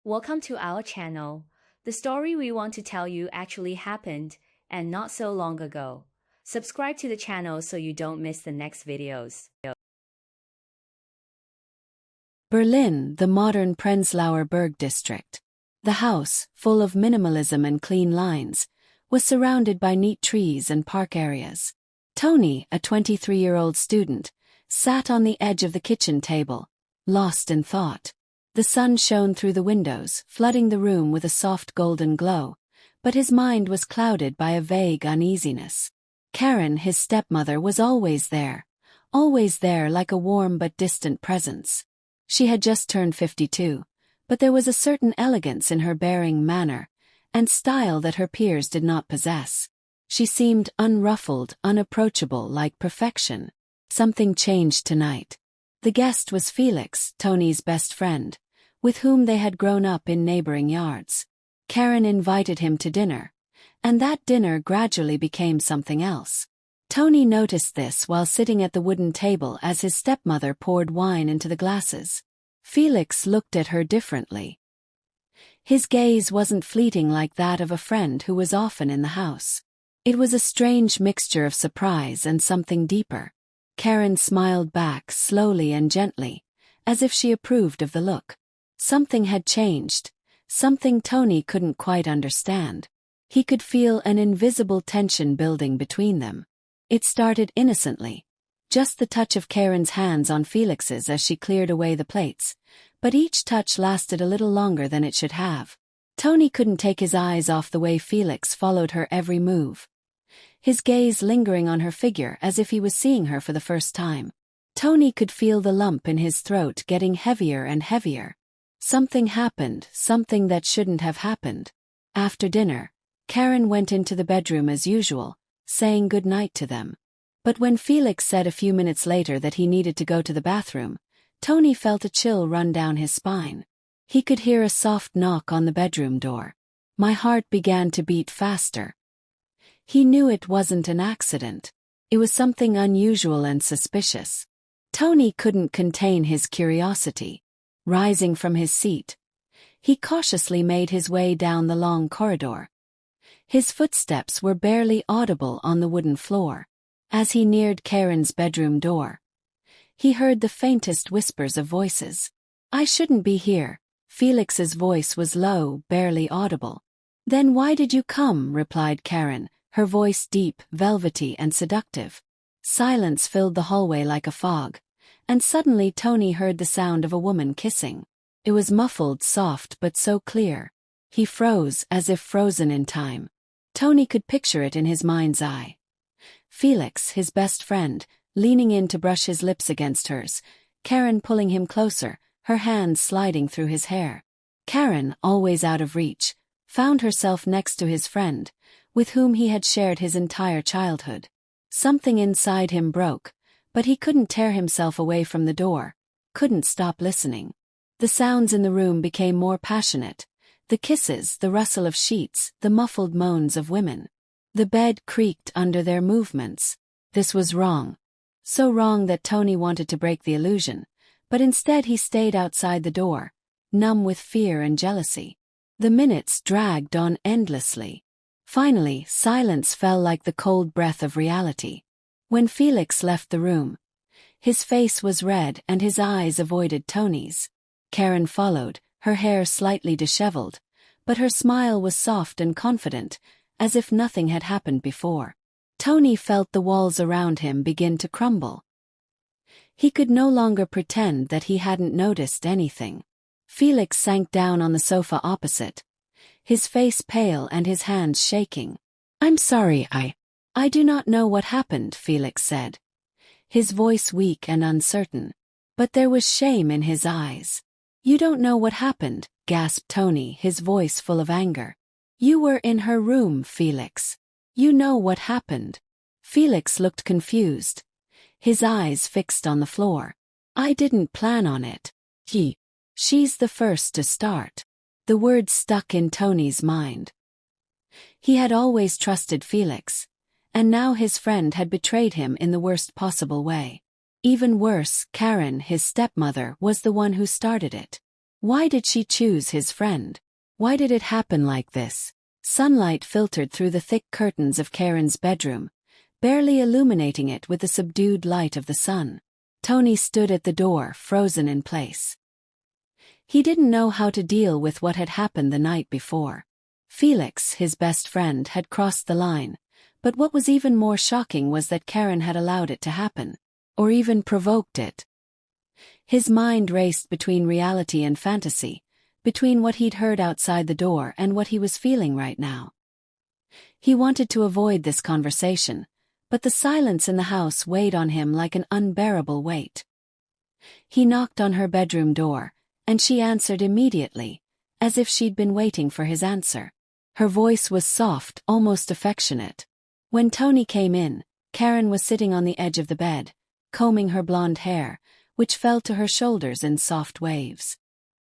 Welcome to our channel. The story we want to tell you actually happened, and not so long ago. Subscribe to the channel so you don't miss the next videos. Berlin, the modern Prenzlauer Berg district. The house, full of minimalism and clean lines, was surrounded by neat trees and park areas. Tony, a 23-year-old student, sat on the edge of the kitchen table, lost in thought. The sun shone through the windows, flooding the room with a soft golden glow, but his mind was clouded by a vague uneasiness. Karen, his stepmother, was always there like a warm but distant presence. She had just turned 52, but there was a certain elegance in her bearing, manner, and style that her peers did not possess. She seemed unruffled, unapproachable, like perfection. Something changed tonight. The guest was Felix, Tony's best friend, with whom they had grown up in neighboring yards. Karen invited him to dinner, and that dinner gradually became something else. Tony noticed this while sitting at the wooden table as his stepmother poured wine into the glasses. Felix looked at her differently. His gaze wasn't fleeting like that of a friend who was often in the house. It was a strange mixture of surprise and something deeper. Karen smiled back slowly and gently, as if she approved of the look. Something had changed, something Tony couldn't quite understand. He could feel an invisible tension building between them. It started innocently, just the touch of Karen's hands on Felix's as she cleared away the plates, but each touch lasted a little longer than it should have. Tony couldn't take his eyes off the way Felix followed her every move, his gaze lingering on her figure as if he was seeing her for the first time. Tony could feel the lump in his throat getting heavier and heavier. Something happened, something that shouldn't have happened. After dinner, Karen went into the bedroom as usual, saying good night to them. But when Felix said a few minutes later that he needed to go to the bathroom, Tony felt a chill run down his spine. He could hear a soft knock on the bedroom door. My heart began to beat faster. He knew it wasn't an accident. It was something unusual and suspicious. Tony couldn't contain his curiosity. Rising from his seat, he cautiously made his way down the long corridor. His footsteps were barely audible on the wooden floor. As he neared Karen's bedroom door, he heard the faintest whispers of voices. "I shouldn't be here." Felix's voice was low, barely audible. "Then why did you come?" replied Karen, her voice deep, velvety, and seductive. Silence filled the hallway like a fog, and suddenly Tony heard the sound of a woman kissing. It was muffled, soft, but so clear. He froze, as if frozen in time. Tony could picture it in his mind's eye. Felix, his best friend, leaning in to brush his lips against hers, Karen pulling him closer, her hands sliding through his hair. Karen, always out of reach, found herself next to his friend, with whom he had shared his entire childhood. Something inside him broke, but he couldn't tear himself away from the door, couldn't stop listening. The sounds in the room became more passionate. The kisses, the rustle of sheets, the muffled moans of women. The bed creaked under their movements. This was wrong. So wrong that Tony wanted to break the illusion, but instead he stayed outside the door, numb with fear and jealousy. The minutes dragged on endlessly. Finally, silence fell like the cold breath of reality. When Felix left the room, his face was red and his eyes avoided Tony's. Karen followed, her hair slightly disheveled, but her smile was soft and confident, as if nothing had happened before. Tony felt the walls around him begin to crumble. He could no longer pretend that he hadn't noticed anything. Felix sank down on the sofa opposite, his face pale and his hands shaking. "I'm sorry, I do not know what happened," Felix said, his voice weak and uncertain. But there was shame in his eyes. "You don't know what happened," gasped Tony, his voice full of anger. "You were in her room, Felix. You know what happened." Felix looked confused, his eyes fixed on the floor. "I didn't plan on it. She's the first to start." The words stuck in Tony's mind. He had always trusted Felix, and now his friend had betrayed him in the worst possible way. Even worse, Karen, his stepmother, was the one who started it. Why did she choose his friend? Why did it happen like this? Sunlight filtered through the thick curtains of Karen's bedroom, barely illuminating it with the subdued light of the sun. Tony stood at the door, frozen in place. He didn't know how to deal with what had happened the night before. Felix, his best friend, had crossed the line, but what was even more shocking was that Karen had allowed it to happen, or even provoked it. His mind raced between reality and fantasy, between what he'd heard outside the door and what he was feeling right now. He wanted to avoid this conversation, but the silence in the house weighed on him like an unbearable weight. He knocked on her bedroom door, and she answered immediately, as if she'd been waiting for his answer. Her voice was soft, almost affectionate. When Tony came in, Karen was sitting on the edge of the bed, combing her blonde hair, which fell to her shoulders in soft waves.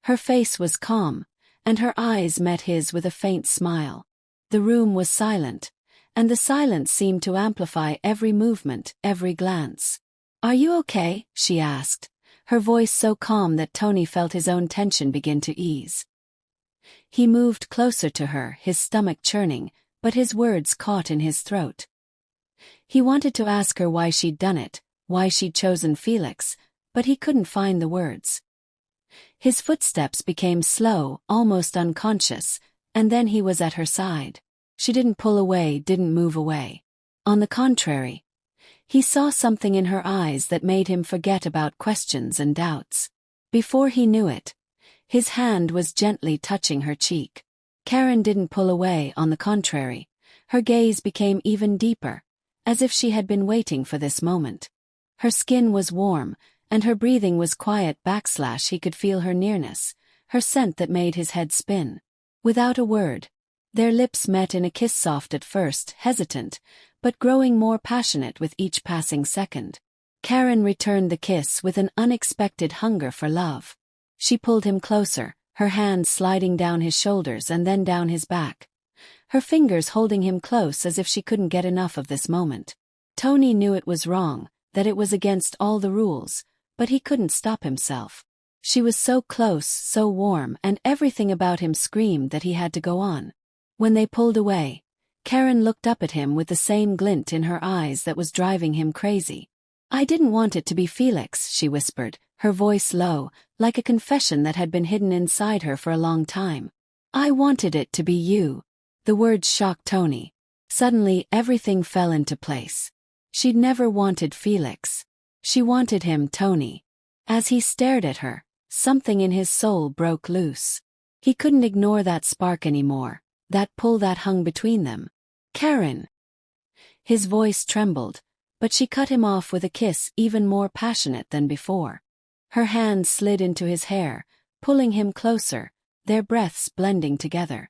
Her face was calm, and her eyes met his with a faint smile. The room was silent, and the silence seemed to amplify every movement, every glance. "Are you okay?" she asked, her voice so calm that Tony felt his own tension begin to ease. He moved closer to her, his stomach churning, but his words caught in his throat. He wanted to ask her why she'd done it, why she'd chosen Felix, but he couldn't find the words. His footsteps became slow, almost unconscious, and then he was at her side. She didn't pull away, didn't move away. On the contrary, he saw something in her eyes that made him forget about questions and doubts. Before he knew it, his hand was gently touching her cheek. Karen didn't pull away, on the contrary. Her gaze became even deeper, as if she had been waiting for this moment. Her skin was warm, and her breathing was quiet. He could feel her nearness, her scent that made his head spin. Without a word, their lips met in a kiss, soft at first, hesitant, but growing more passionate with each passing second. Karen returned the kiss with an unexpected hunger for love. She pulled him closer, her hands sliding down his shoulders and then down his back, her fingers holding him close as if she couldn't get enough of this moment. Tony knew it was wrong, that it was against all the rules, but he couldn't stop himself. She was so close, so warm, and everything about him screamed that he had to go on. When they pulled away, Karen looked up at him with the same glint in her eyes that was driving him crazy. "I didn't want it to be Felix," she whispered, her voice low, like a confession that had been hidden inside her for a long time. "I wanted it to be you." The words shocked Tony. Suddenly everything fell into place. She'd never wanted Felix. She wanted him, Tony. As he stared at her, something in his soul broke loose. He couldn't ignore that spark anymore, that pull that hung between them. "Karen!" His voice trembled, but she cut him off with a kiss even more passionate than before. Her hands slid into his hair, pulling him closer, their breaths blending together.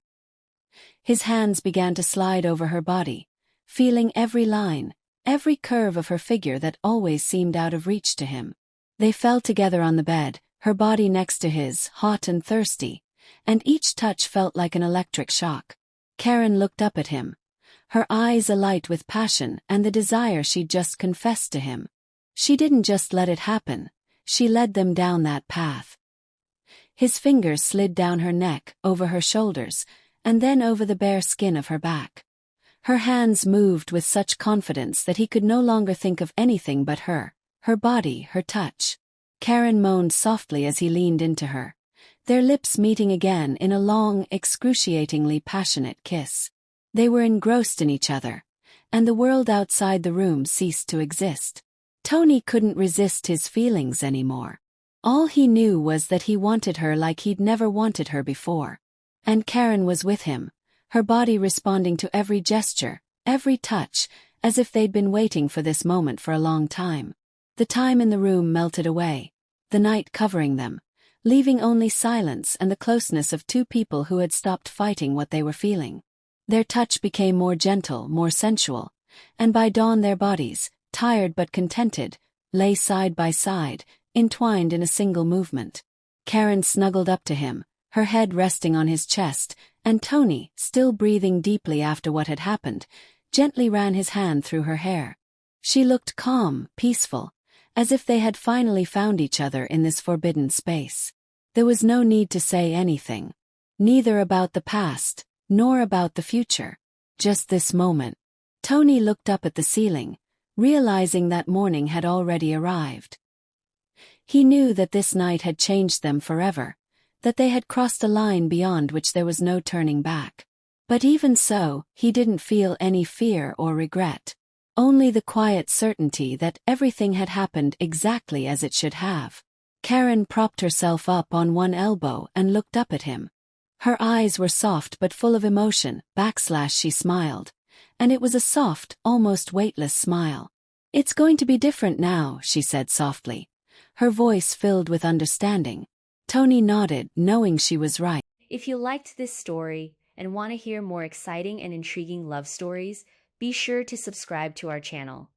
His hands began to slide over her body, feeling every line, every curve of her figure that always seemed out of reach to him. They fell together on the bed, her body next to his, hot and thirsty, and each touch felt like an electric shock. Karen looked up at him, her eyes alight with passion and the desire she'd just confessed to him. She didn't just let it happen, she led them down that path. His fingers slid down her neck, over her shoulders, and then over the bare skin of her back. Her hands moved with such confidence that he could no longer think of anything but her body, her touch. Karen moaned softly as he leaned into her, their lips meeting again in a long, excruciatingly passionate kiss. They were engrossed in each other, and the world outside the room ceased to exist. Tony couldn't resist his feelings anymore. All he knew was that he wanted her like he'd never wanted her before. And Karen was with him, her body responding to every gesture, every touch, as if they'd been waiting for this moment for a long time. The time in the room melted away, the night covering them, leaving only silence and the closeness of two people who had stopped fighting what they were feeling. Their touch became more gentle, more sensual, and by dawn their bodies, tired but contented, lay side by side, entwined in a single movement. Karen snuggled up to him, her head resting on his chest, and Tony, still breathing deeply after what had happened, gently ran his hand through her hair. She looked calm, peaceful, as if they had finally found each other in this forbidden space. There was no need to say anything. Neither about the past, nor about the future. Just this moment. Tony looked up at the ceiling, realizing that morning had already arrived. He knew that this night had changed them forever, that they had crossed a line beyond which there was no turning back. But even so, he didn't feel any fear or regret. Only the quiet certainty that everything had happened exactly as it should have. Karen propped herself up on one elbow and looked up at him. Her eyes were soft but full of emotion, she smiled. And it was a soft, almost weightless smile. "It's going to be different now," she said softly. Her voice filled with understanding. Tony nodded, knowing she was right. If you liked this story and want to hear more exciting and intriguing love stories, be sure to subscribe to our channel.